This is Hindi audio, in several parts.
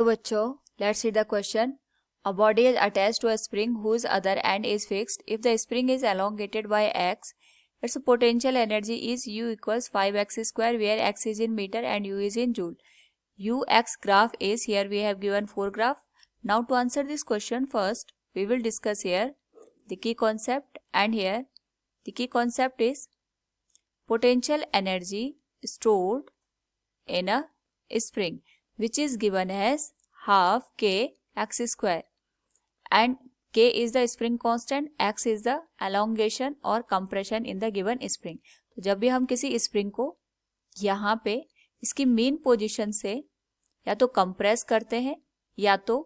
तो बच्चों, let's see the question. A body is attached to a spring whose other end is fixed. If the spring is elongated by x, its potential energy is U equals 5x square, where x is in meter and U is in joule. Ux graph is, here we have given 4 graph. Now to answer this question, first we will discuss here the key concept, and here the key concept is potential energy stored in a spring, which is given as half k x square, and k is the spring constant, x is the elongation or compression in the given spring. तो जब भी हम किसी स्प्रिंग को यहाँ पे इसकी मेन पोजीशन से या तो कंप्रेस करते हैं या तो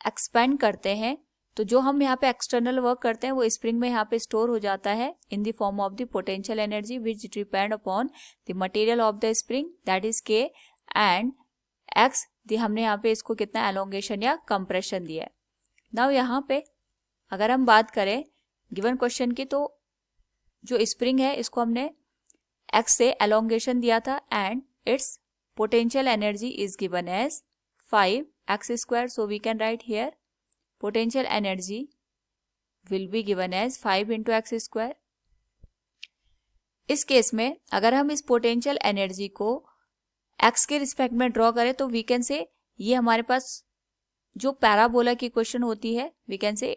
एक्सपेंड करते हैं, तो जो हम यहाँ पे एक्सटर्नल वर्क करते हैं वो स्प्रिंग में यहाँ पे स्टोर हो जाता है in the form of the potential energy which depend upon the material of the spring, that is के, एंड एक्स हमने यहाँ पे इसको कितना एलोंगेशन या कंप्रेशन दिया है. नाउ यहाँ पे अगर हम बात करें गिवन क्वेश्चन की, तो जो स्प्रिंग है इसको हमने एक्स से एलोंगेशन दिया था and its potential energy is given as 5x square. So we can write here potential energy will be given as 5 into x square. इस केस में अगर हम इस पोटेंशियल एनर्जी को x के रिस्पेक्ट में ड्रॉ करें तो वी कैन से ये हमारे पास जो पैराबोला की क्वेश्चन होती है, we can say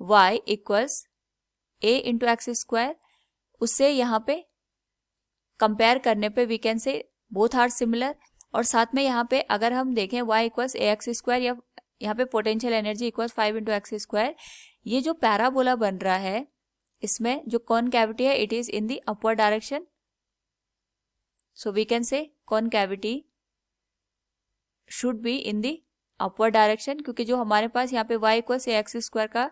y equals a into x square, उससे यहाँ पे कंपेयर करने पे we can say both are similar. और साथ में यहाँ पे अगर हम देखें y equals a x square या यहाँ पे potential energy equals 5 into x square, ये जो पैराबोला बन रहा है इसमें जो कॉनकैविटी है it is in the upward direction. So we can say concavity should be in the upward direction, क्योंकि जो हमारे पास यहाँ पे y equals a x square का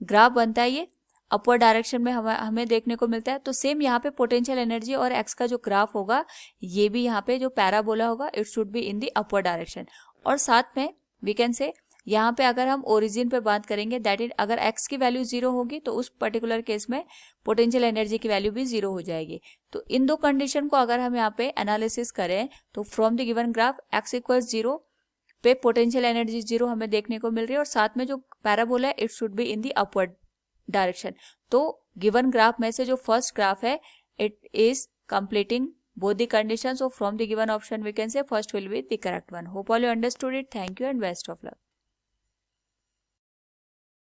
ग्राफ बनता है ये अपवर्ड डायरेक्शन में हमें देखने को मिलता है. तो सेम यहाँ पे पोटेंशियल एनर्जी और x का जो ग्राफ होगा ये भी यहाँ पे जो पैराबोला होगा it should be in the upward direction. और साथ में वी कैन से यहाँ पे अगर हम ओरिजिन पे बात करेंगे दैट इज अगर x की वैल्यू 0 होगी तो उस पर्टिकुलर केस में पोटेंशियल एनर्जी की वैल्यू भी 0 हो जाएगी. तो इन दो कंडीशन को अगर हम यहाँ पे एनालिसिस करें तो from the given graph x equals 0 पे पोटेंशियल एनर्जी 0 हमें देखने को मिल रही है और साथ में जो पैराबोला है it should be in the upward direction. तो गिवन ग्राफ में से जो फर्स्ट ग्राफ है it is completing both the conditions. So from the given option we can say first will be the correct one. Hope all you understood it. Thank you and best of luck.